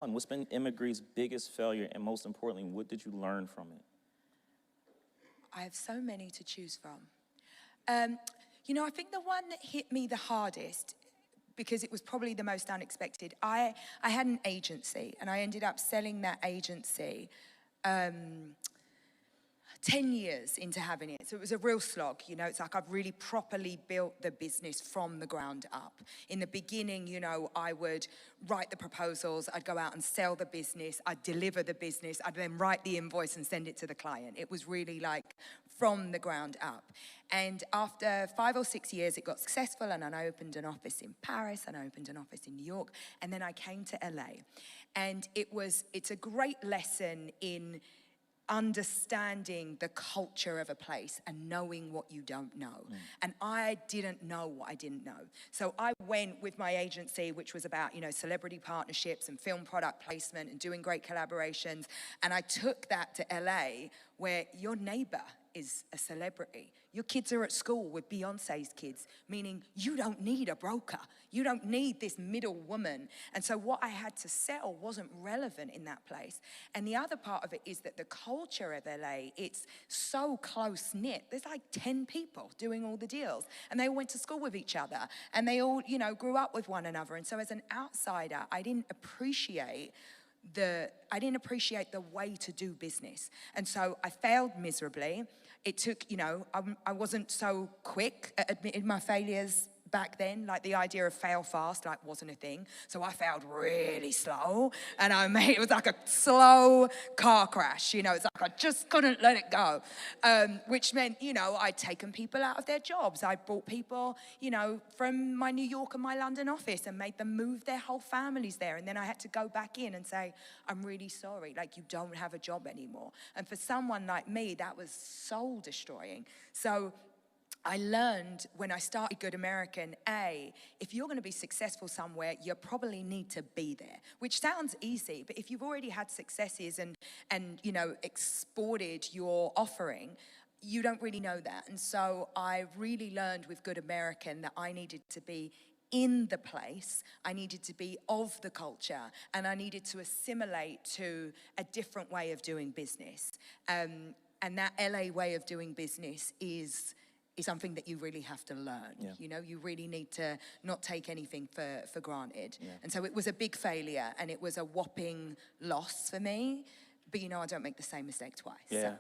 And what's been Emma Grede's biggest failure, and most importantly, what did you learn from it? I have so many to choose from. You know, I think the one that hit me the hardest, because it was probably the most unexpected, I had an agency, and I ended up selling that agency 10 years into having it. So it was a real slog, you know. It's like I've really properly built the business from the ground up. In the beginning, you know, I would write the proposals, I'd go out and sell the business, I'd deliver the business, I'd then write the invoice and send it to the client. It was really like from the ground up. And after 5 or 6 years, it got successful, and I opened an office in Paris, and I opened an office in New York, and then I came to LA. And it's a great lesson in understanding the culture of a place and knowing what you don't know. And I didn't know what I didn't know. So I went with my agency, which was about, you know, celebrity partnerships and film product placement and doing great collaborations. And I took that to LA, where your neighbor is a celebrity. Your kids are at school with Beyonce's kids, meaning you don't need a broker. You don't need this middle woman. And so what I had to sell wasn't relevant in that place. And the other part of it is that the culture of LA, it's so close-knit. There's like 10 people doing all the deals. And they all went to school with each other. And they all, you know, grew up with one another. And so as an outsider, I didn't appreciate the way to do business. And so I failed miserably. It took, you know, I wasn't so quick at admitting my failures back then. Like the idea of fail fast, like, wasn't a thing. So I failed really slow, and it was like a slow car crash, you know. It's like I just couldn't let it go, which meant, you know, I'd taken people out of their jobs. I brought people, you know, from my New York and my London office and made them move their whole families there. And then I had to go back in and say, I'm really sorry, like, you don't have a job anymore. And for someone like me, that was soul destroying. So I learned when I started Good American, if you're going to be successful somewhere, you probably need to be there, which sounds easy, but if you've already had successes and you know, exported your offering, you don't really know that. And so I really learned with Good American that I needed to be in the place, I needed to be of the culture, and I needed to assimilate to a different way of doing business. And that LA way of doing business is something that you really have to learn. Yeah. You know, you really need to not take anything for granted. Yeah. And so it was a big failure, and it was a whopping loss for me. But you know, I don't make the same mistake twice. Yeah. So.